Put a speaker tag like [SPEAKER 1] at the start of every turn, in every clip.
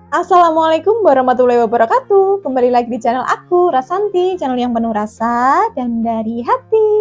[SPEAKER 1] Assalamualaikum warahmatullahi wabarakatuh. Kembali lagi di channel aku, Rasanti, channel yang penuh rasa dan dari hati.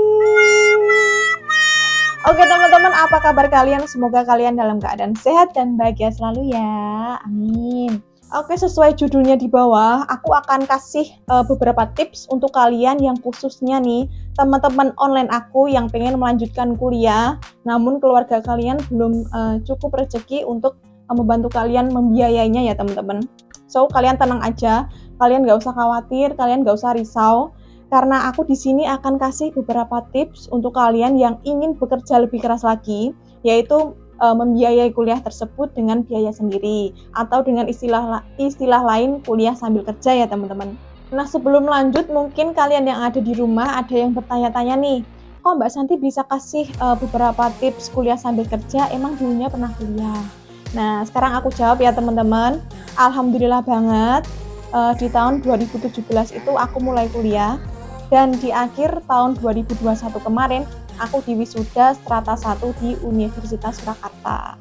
[SPEAKER 1] Oke teman-teman, apa kabar kalian? Semoga kalian dalam keadaan sehat dan bahagia selalu ya. Amin. Oke, sesuai judulnya di bawah, aku akan kasih beberapa tips untuk kalian yang khususnya nih, teman-teman online aku yang pengen melanjutkan kuliah, namun keluarga kalian belum cukup rezeki untuk membantu kalian membiayainya ya teman-teman. So, kalian tenang aja, kalian nggak usah khawatir, kalian nggak usah risau, karena aku di sini akan kasih beberapa tips untuk kalian yang ingin bekerja lebih keras lagi, yaitu membiayai kuliah tersebut dengan biaya sendiri atau dengan istilah lain kuliah sambil kerja ya teman-teman. Nah sebelum lanjut mungkin kalian yang ada di rumah ada yang bertanya-tanya nih, kok Mbak Santi bisa kasih beberapa tips kuliah sambil kerja, emang dulunya pernah kuliah? Nah sekarang aku jawab ya teman-teman. Alhamdulillah banget di tahun 2017 itu aku mulai kuliah dan di akhir tahun 2021 kemarin aku di wisuda strata 1 di Universitas Surakarta.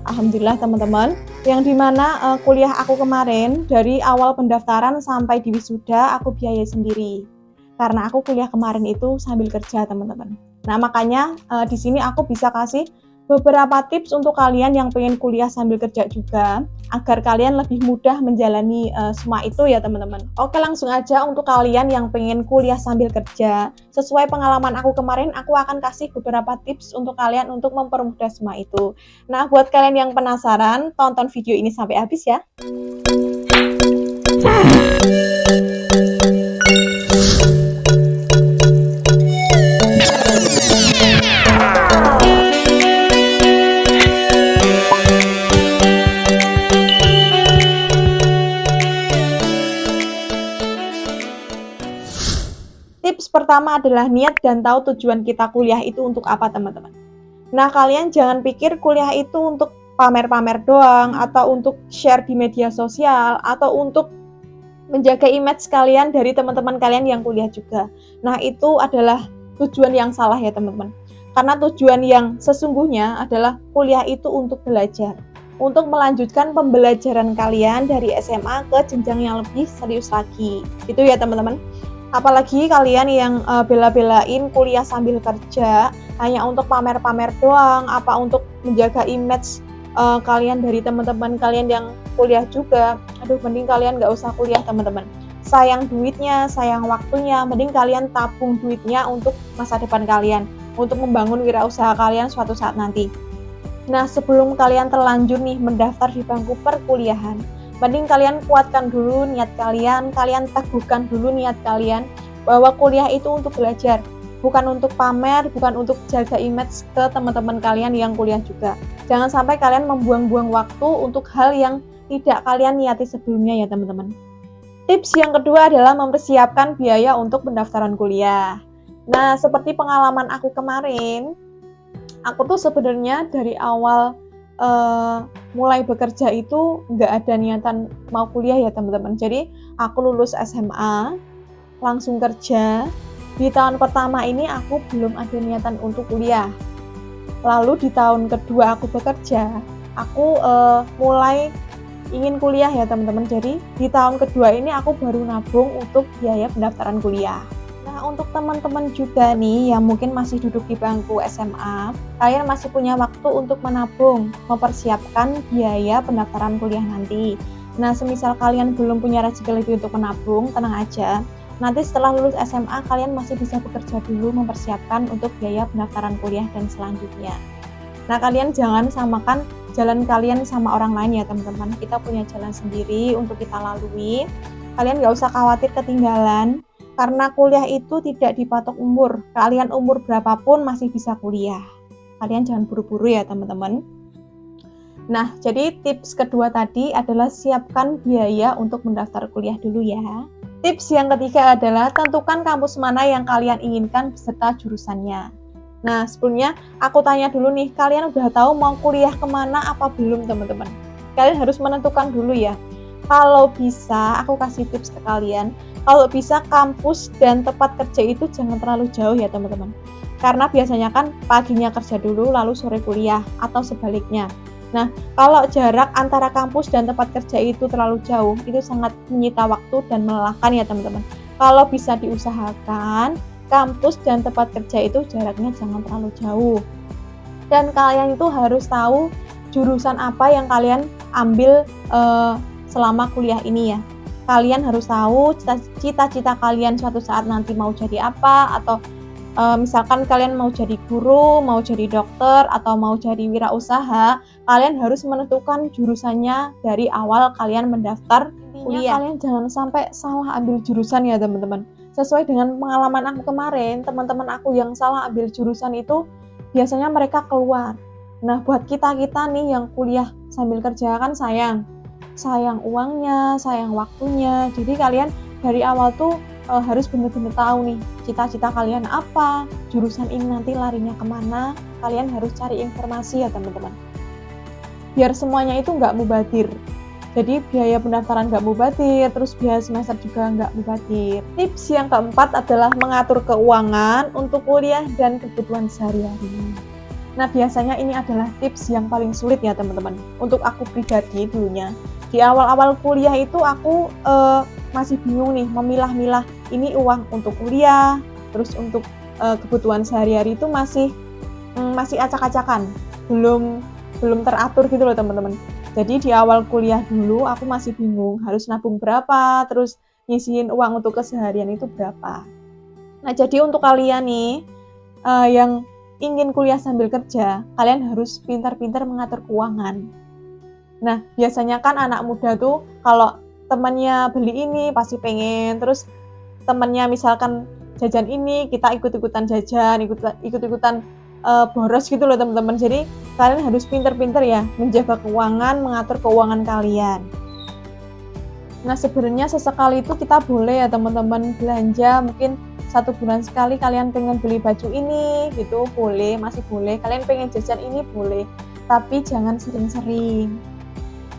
[SPEAKER 1] Alhamdulillah teman-teman, yang dimana kuliah aku kemarin dari awal pendaftaran sampai di wisuda aku biayai sendiri. Karena aku kuliah kemarin itu sambil kerja teman-teman. Nah makanya di sini aku bisa kasih beberapa tips untuk kalian yang pengen kuliah sambil kerja juga, agar kalian lebih mudah menjalani semua itu ya teman-teman. Oke langsung aja untuk kalian yang pengen kuliah sambil kerja, sesuai pengalaman aku kemarin, aku akan kasih beberapa tips untuk kalian untuk mempermudah semua itu. Nah buat kalian yang penasaran, tonton video ini sampai habis ya. Tips pertama adalah niat dan tahu tujuan kita kuliah itu untuk apa teman-teman. Nah kalian jangan pikir kuliah itu untuk pamer-pamer doang, atau untuk share di media sosial, atau untuk menjaga image kalian dari teman-teman kalian yang kuliah juga. Nah itu adalah tujuan yang salah ya teman-teman. Karena tujuan yang sesungguhnya adalah kuliah itu untuk belajar, untuk melanjutkan pembelajaran kalian dari SMA ke jenjang yang lebih serius lagi. Itu ya teman-teman. Apalagi kalian yang bela-belain kuliah sambil kerja hanya untuk pamer-pamer doang, apa untuk menjaga image kalian dari teman-teman kalian yang kuliah juga. Aduh, mending kalian nggak usah kuliah teman-teman. Sayang duitnya, sayang waktunya, mending kalian tabung duitnya untuk masa depan kalian, untuk membangun wirausaha kalian suatu saat nanti. Nah, sebelum kalian terlanjur nih mendaftar di bangku perkuliahan, mending kalian kuatkan dulu niat kalian teguhkan dulu niat kalian bahwa kuliah itu untuk belajar, bukan untuk pamer, bukan untuk jaga image ke teman-teman kalian yang kuliah juga. Jangan sampai kalian membuang-buang waktu untuk hal yang tidak kalian niati sebelumnya ya teman-teman. Tips yang kedua adalah mempersiapkan biaya untuk pendaftaran kuliah. Nah, seperti pengalaman aku kemarin, aku tuh sebenarnya dari awal mulai bekerja itu nggak ada niatan mau kuliah ya teman-teman. Jadi aku lulus SMA langsung kerja. Di tahun pertama ini aku belum ada niatan untuk kuliah. Lalu di tahun kedua aku bekerja, aku mulai ingin kuliah ya teman-teman. Jadi di tahun kedua ini aku baru nabung untuk biaya pendaftaran kuliah. Nah, untuk teman-teman juga nih yang mungkin masih duduk di bangku SMA, kalian masih punya waktu untuk menabung, mempersiapkan biaya pendaftaran kuliah nanti. Nah, semisal kalian belum punya rezeki lebih untuk menabung, tenang aja. Nanti setelah lulus SMA, kalian masih bisa bekerja dulu mempersiapkan untuk biaya pendaftaran kuliah dan selanjutnya. Nah, kalian jangan samakan jalan kalian sama orang lain ya teman-teman. Kita punya jalan sendiri untuk kita lalui. Kalian nggak usah khawatir ketinggalan. Karena kuliah itu tidak dipatok umur. Kalian umur berapapun masih bisa kuliah. Kalian jangan buru-buru ya teman-teman. Nah, jadi tips kedua tadi adalah siapkan biaya untuk mendaftar kuliah dulu ya. Tips yang ketiga adalah tentukan kampus mana yang kalian inginkan beserta jurusannya. Nah, sebelumnya aku tanya dulu nih, kalian udah tahu mau kuliah kemana apa belum teman-teman? Kalian harus menentukan dulu ya. Kalau bisa, aku kasih tips ke kalian. Kalau bisa kampus dan tempat kerja itu jangan terlalu jauh ya teman-teman. Karena biasanya kan paginya kerja dulu lalu sore kuliah atau sebaliknya. Nah, kalau jarak antara kampus dan tempat kerja itu terlalu jauh, itu sangat menyita waktu dan melelahkan ya teman-teman. Kalau bisa diusahakan, kampus dan tempat kerja itu jaraknya jangan terlalu jauh. Dan kalian itu harus tahu jurusan apa yang kalian ambil selama kuliah ini ya. Kalian harus tahu cita-cita kalian suatu saat nanti mau jadi apa, atau misalkan kalian mau jadi guru, mau jadi dokter, atau mau jadi wirausaha, kalian harus menentukan jurusannya dari awal kalian mendaftar kuliah. Kalian jangan sampai salah ambil jurusan ya teman-teman. Sesuai dengan pengalaman aku kemarin, teman-teman aku yang salah ambil jurusan itu biasanya mereka keluar. Nah, buat kita-kita nih yang kuliah sambil kerja kan sayang uangnya, sayang waktunya. Jadi kalian dari awal tuh harus benar-benar tahu nih cita-cita kalian apa, jurusan ini nanti larinya kemana. Kalian harus cari informasi ya teman-teman. Biar semuanya itu nggak mubadir. Jadi biaya pendaftaran nggak mubadir, terus biaya semester juga nggak mubadir. Tips yang keempat adalah mengatur keuangan untuk kuliah dan kebutuhan sehari-hari. Nah, biasanya ini adalah tips yang paling sulit ya teman-teman. Untuk aku pribadi dulunya, di awal-awal kuliah itu aku masih bingung nih memilah-milah ini uang untuk kuliah, terus untuk kebutuhan sehari-hari itu masih acak-acakan, belum teratur gitu loh teman-teman. Jadi di awal kuliah dulu aku masih bingung harus nabung berapa, terus nyisihin uang untuk keseharian itu berapa. Nah, jadi untuk kalian nih yang ingin kuliah sambil kerja, kalian harus pintar-pintar mengatur keuangan. Nah, biasanya kan anak muda tuh kalau temannya beli ini pasti pengen, terus temannya misalkan jajan ini, kita ikut-ikutan jajan, ikut-ikutan boros gitu loh teman-teman. Jadi kalian harus pintar-pintar ya menjaga keuangan, mengatur keuangan kalian. Nah, sebenarnya sesekali itu kita boleh ya teman-teman belanja, mungkin 1 bulan sekali kalian pengen beli baju ini gitu, boleh, masih boleh. Kalian pengen jajan ini boleh, tapi jangan sering-sering.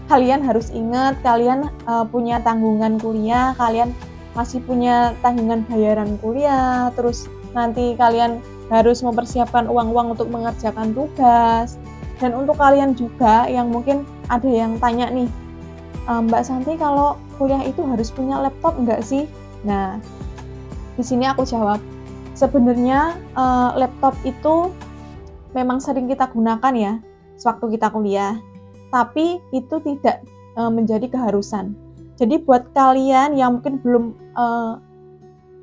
[SPEAKER 1] Kalian harus ingat, kalian punya tanggungan kuliah, kalian masih punya tanggungan bayaran kuliah, terus nanti kalian harus mempersiapkan uang-uang untuk mengerjakan tugas. Dan untuk kalian juga yang mungkin ada yang tanya nih, Mbak Santi kalau kuliah itu harus punya laptop nggak sih? Nah, di sini aku jawab, sebenarnya laptop itu memang sering kita gunakan ya sewaktu kita kuliah, tapi itu tidak menjadi keharusan. Jadi buat kalian yang mungkin belum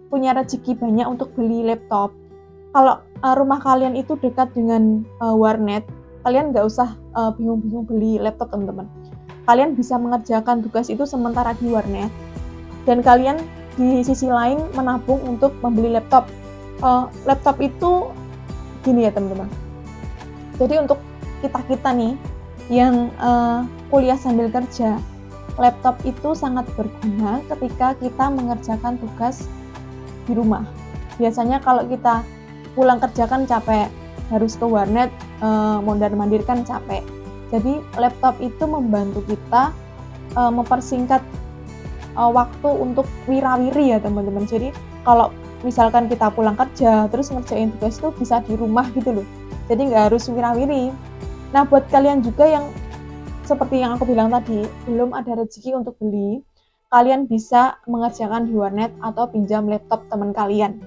[SPEAKER 1] punya rezeki banyak untuk beli laptop, kalau rumah kalian itu dekat dengan warnet, kalian nggak usah bingung-bingung beli laptop teman-teman. Kalian bisa mengerjakan tugas itu sementara di warnet, dan kalian di sisi lain menabung untuk membeli laptop. Laptop itu gini ya teman-teman. Jadi untuk kita nih yang kuliah sambil kerja, laptop itu sangat berguna ketika kita mengerjakan tugas di rumah. Biasanya kalau kita pulang kerja kan capek, harus ke warnet mondar-mandir kan capek. Jadi laptop itu membantu kita mempersingkat waktu untuk wirawiri ya teman-teman. Jadi kalau misalkan kita pulang kerja terus ngerjain tugas itu bisa di rumah gitu loh. Jadi nggak harus wirawiri. Nah, buat kalian juga yang seperti yang aku bilang tadi, belum ada rezeki untuk beli, kalian bisa mengerjakan di warnet atau pinjam laptop teman kalian.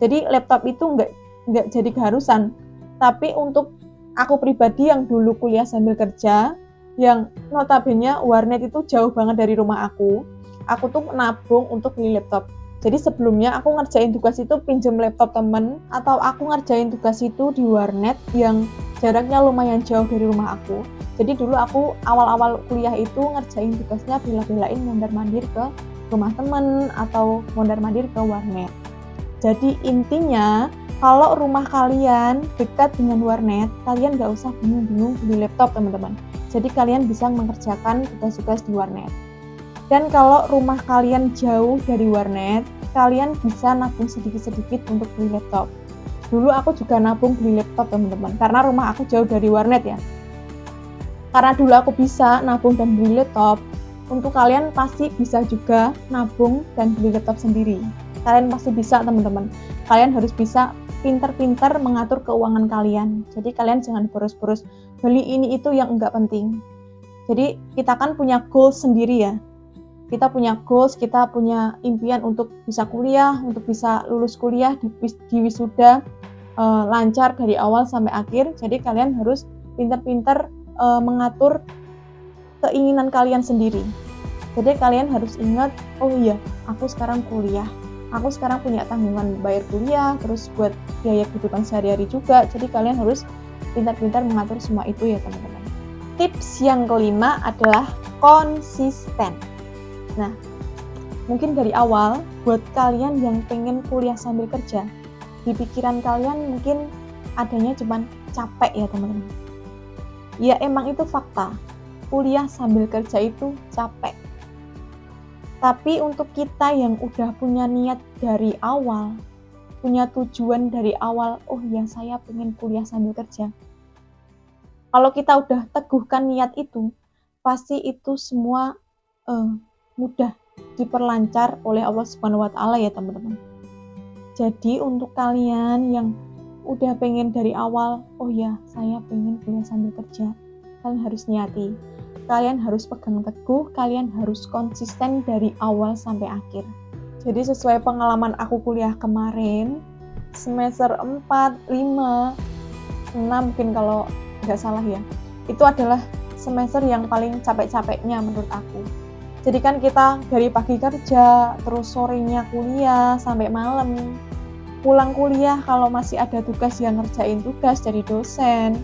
[SPEAKER 1] Jadi laptop itu nggak jadi keharusan. Tapi untuk aku pribadi yang dulu kuliah sambil kerja, yang notabene warnet itu jauh banget dari rumah aku tuh nabung untuk beli laptop. Jadi sebelumnya aku ngerjain tugas itu pinjam laptop temen, atau aku ngerjain tugas itu di warnet yang jaraknya lumayan jauh dari rumah aku. Jadi dulu aku awal-awal kuliah itu ngerjain tugasnya bela-belain mondar-mandir ke rumah temen atau mondar-mandir ke warnet. Jadi intinya, kalau rumah kalian dekat dengan warnet, kalian gak usah bingung-bingung beli laptop teman-teman. Jadi kalian bisa mengerjakan tugas-tugas di warnet. Dan kalau rumah kalian jauh dari warnet, kalian bisa nabung sedikit-sedikit untuk beli laptop. Dulu aku juga nabung beli laptop teman-teman, karena rumah aku jauh dari warnet ya. Karena dulu aku bisa nabung dan beli laptop, untuk kalian pasti bisa juga nabung dan beli laptop sendiri. Kalian pasti bisa, teman-teman. Kalian harus bisa pintar-pintar mengatur keuangan kalian. Jadi kalian jangan boros-boros beli ini itu yang enggak penting. Jadi kita kan punya goals sendiri ya. Kita punya goals, kita punya impian untuk bisa kuliah, untuk bisa lulus kuliah di wisuda lancar dari awal sampai akhir. Jadi kalian harus pintar-pintar mengatur keinginan kalian sendiri. Jadi kalian harus ingat, oh iya, aku sekarang kuliah. Aku sekarang punya tanggungan bayar kuliah, terus buat biaya kehidupan sehari-hari juga. Jadi kalian harus pintar-pintar mengatur semua itu ya teman-teman. Tips yang kelima adalah konsisten. Nah, mungkin dari awal buat kalian yang pengen kuliah sambil kerja, di pikiran kalian mungkin adanya cuman capek ya teman-teman. Ya emang itu fakta, kuliah sambil kerja itu capek. Tapi untuk kita yang udah punya niat dari awal, punya tujuan dari awal, oh ya saya pengen kuliah sambil kerja. Kalau kita udah teguhkan niat itu, pasti itu semua mudah diperlancar oleh Allah Subhanahu wa Ta'ala ya teman-teman. Jadi untuk kalian yang udah pengen dari awal, oh ya saya pengen kuliah sambil kerja, kalian harus niati. Kalian harus pegang teguh, kalian harus konsisten dari awal sampai akhir. Jadi sesuai pengalaman aku kuliah kemarin, semester 4, 5, 6 mungkin kalau nggak salah ya, itu adalah semester yang paling capek-capeknya menurut aku. Jadi kan kita dari pagi kerja, terus sorenya kuliah sampai malam. Pulang kuliah kalau masih ada tugas yang ngerjain tugas dari dosen.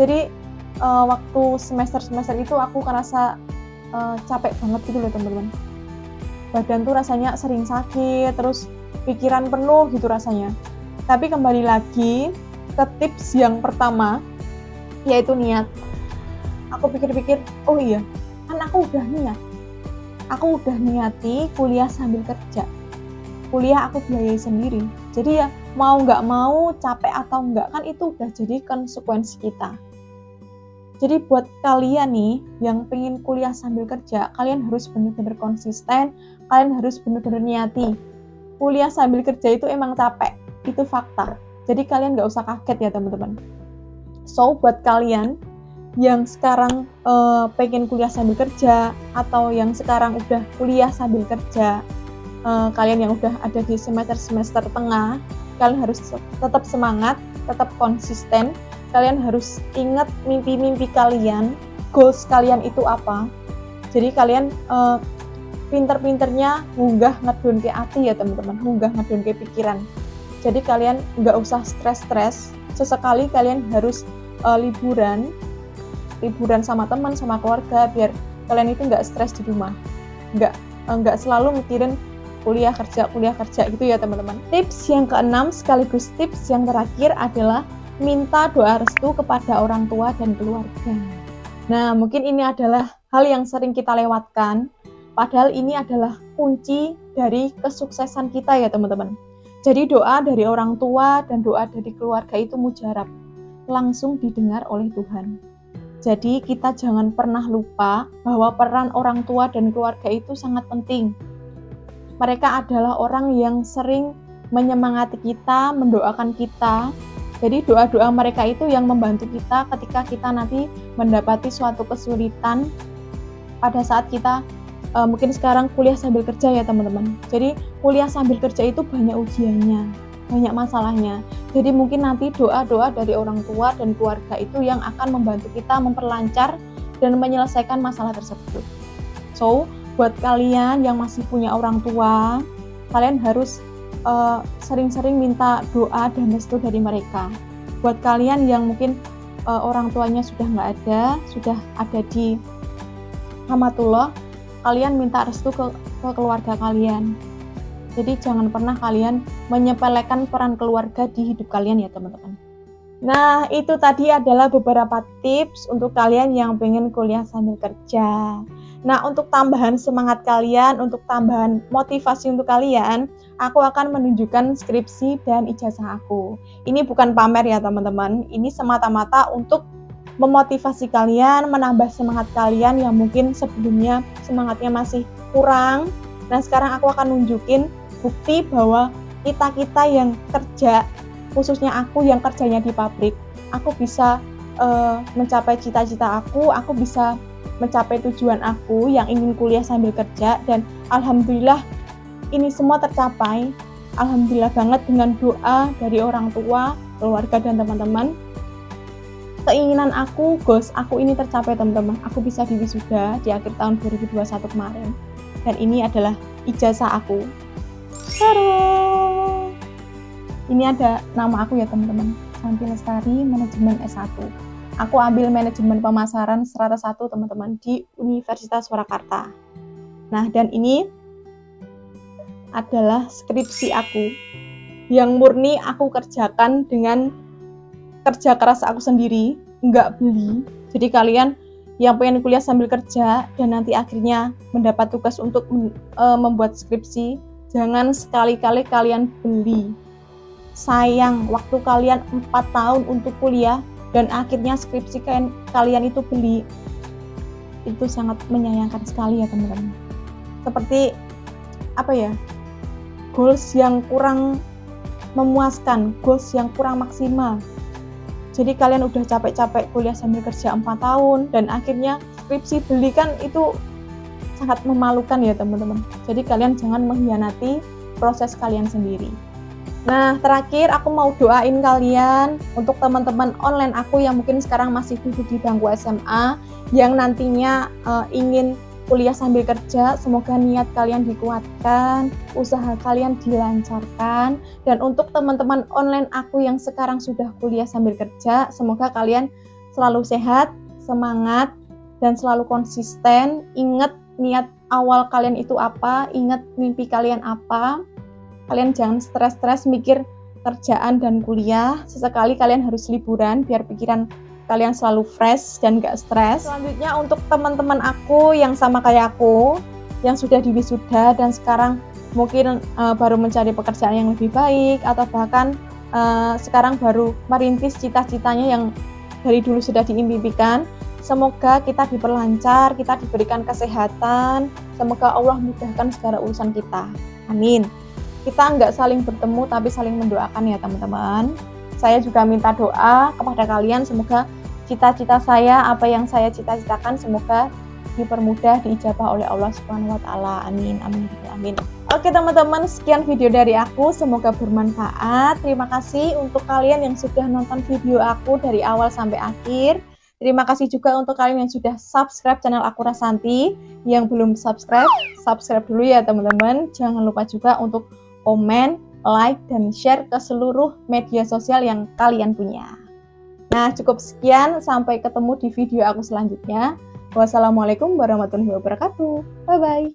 [SPEAKER 1] Jadi waktu semester-semester itu aku ngerasa capek banget gitu loh teman-teman. Badan tuh rasanya sering sakit, terus pikiran penuh gitu rasanya. Tapi kembali lagi ke tips yang pertama, yaitu niat. Aku pikir-pikir, oh iya, kan aku udah niat. Aku udah niati kuliah sambil kerja. Kuliah aku biayai sendiri. Jadi ya mau nggak mau, capek atau enggak, kan itu udah jadi konsekuensi kita. Jadi buat kalian nih yang pengen kuliah sambil kerja, kalian harus benar-benar konsisten, kalian harus benar-benar niati. Kuliah sambil kerja itu emang capek, itu fakta. Jadi kalian nggak usah kaget ya teman-teman. So buat kalian yang sekarang pengen kuliah sambil kerja, atau yang sekarang udah kuliah sambil kerja, kalian yang udah ada di semester tengah, kalian harus tetap semangat, tetap konsisten. Kalian harus ingat mimpi-mimpi kalian, goals kalian itu apa. Jadi kalian pinter-pinternya ngunggah ngedon ke hati ya teman-teman, ngunggah ngedon ke pikiran. Jadi kalian nggak usah stres-stres, sesekali kalian harus liburan sama teman, sama keluarga, biar kalian itu nggak stres di rumah, nggak selalu mikirin kuliah kerja gitu ya teman-teman. Tips yang keenam sekaligus tips yang terakhir adalah minta doa restu kepada orang tua dan keluarga. Nah, mungkin ini adalah hal yang sering kita lewatkan, padahal ini adalah kunci dari kesuksesan kita ya teman-teman. Jadi doa dari orang tua dan doa dari keluarga itu mujarab, langsung didengar oleh Tuhan. Jadi kita jangan pernah lupa bahwa peran orang tua dan keluarga itu sangat penting. Mereka adalah orang yang sering menyemangati kita, mendoakan kita. Jadi doa-doa mereka itu yang membantu kita ketika kita nanti mendapati suatu kesulitan pada saat kita mungkin sekarang kuliah sambil kerja ya teman-teman. Jadi kuliah sambil kerja itu banyak ujiannya, banyak masalahnya. Jadi mungkin nanti doa-doa dari orang tua dan keluarga itu yang akan membantu kita memperlancar dan menyelesaikan masalah tersebut. So, buat kalian yang masih punya orang tua, kalian harus sering-sering minta doa dan restu dari mereka. Buat kalian yang mungkin orang tuanya sudah nggak ada, sudah ada di Hamatullah, kalian minta restu ke keluarga kalian. Jadi jangan pernah kalian menyepelekan peran keluarga di hidup kalian ya teman-teman. Nah, itu tadi adalah beberapa tips untuk kalian yang pengen kuliah sambil kerja. Nah, untuk tambahan semangat kalian, untuk tambahan motivasi untuk kalian, aku akan menunjukkan skripsi dan ijazah aku. Ini bukan pamer ya teman-teman, ini semata-mata untuk memotivasi kalian, menambah semangat kalian yang mungkin sebelumnya semangatnya masih kurang. Nah, sekarang aku akan nunjukin bukti bahwa kita yang kerja, khususnya aku yang kerjanya di pabrik, aku bisa mencapai cita-cita aku bisa mencapai tujuan aku yang ingin kuliah sambil kerja, dan alhamdulillah ini semua tercapai. Alhamdulillah banget dengan doa dari orang tua, keluarga, dan teman-teman. Keinginan aku, goals aku ini tercapai teman-teman. Aku bisa diwisuda di akhir tahun 2021 kemarin. Dan ini adalah ijazah aku. Tara! Ini ada nama aku ya teman-teman. Santi Lestari, manajemen S1. Aku ambil manajemen pemasaran strata 1 teman-teman di Universitas Surakarta. Nah, dan ini adalah skripsi aku yang murni aku kerjakan dengan kerja keras aku sendiri, nggak beli. Jadi kalian yang pengen kuliah sambil kerja dan nanti akhirnya mendapat tugas untuk membuat skripsi, jangan sekali-kali kalian beli. Sayang waktu kalian 4 tahun untuk kuliah dan akhirnya skripsi kalian itu beli. Itu sangat menyayangkan sekali ya teman-teman. Seperti goals yang kurang memuaskan, goals yang kurang maksimal. Jadi kalian udah capek-capek kuliah sambil kerja 4 tahun dan akhirnya skripsi beli, kan itu sangat memalukan ya teman-teman. Jadi kalian jangan mengkhianati proses kalian sendiri. Nah, terakhir aku mau doain kalian untuk teman-teman online aku yang mungkin sekarang masih duduk di bangku SMA, yang nantinya ingin kuliah sambil kerja. Semoga niat kalian dikuatkan, usaha kalian dilancarkan. Dan untuk teman-teman online aku yang sekarang sudah kuliah sambil kerja, semoga kalian selalu sehat, semangat, dan selalu konsisten. Ingat niat awal kalian itu apa, ingat mimpi kalian apa. Kalian jangan stres-stres mikir kerjaan dan kuliah. Sesekali kalian harus liburan biar pikiran kalian selalu fresh dan gak stres. Selanjutnya untuk teman-teman aku yang sama kayak aku, yang sudah diwisuda dan sekarang mungkin baru mencari pekerjaan yang lebih baik, atau bahkan sekarang baru merintis cita-citanya yang dari dulu sudah diimpikan. Semoga kita diperlancar, kita diberikan kesehatan, semoga Allah mudahkan segala urusan kita. Amin. Kita nggak saling bertemu tapi saling mendoakan ya teman-teman. Saya juga minta doa kepada kalian, semoga cita-cita saya, apa yang saya cita-citakan, semoga dipermudah, diijabah oleh Allah Subhanahu wa taala. Amin. Amin. Amin. Oke teman-teman, sekian video dari aku, semoga bermanfaat. Terima kasih untuk kalian yang sudah nonton video aku dari awal sampai akhir. Terima kasih juga untuk kalian yang sudah subscribe channel aku Rasanti. Yang belum subscribe, subscribe dulu ya teman-teman. Jangan lupa juga untuk komen, like, dan share ke seluruh media sosial yang kalian punya. Nah, cukup sekian. Sampai ketemu di video aku selanjutnya. Wassalamualaikum warahmatullahi wabarakatuh. Bye-bye.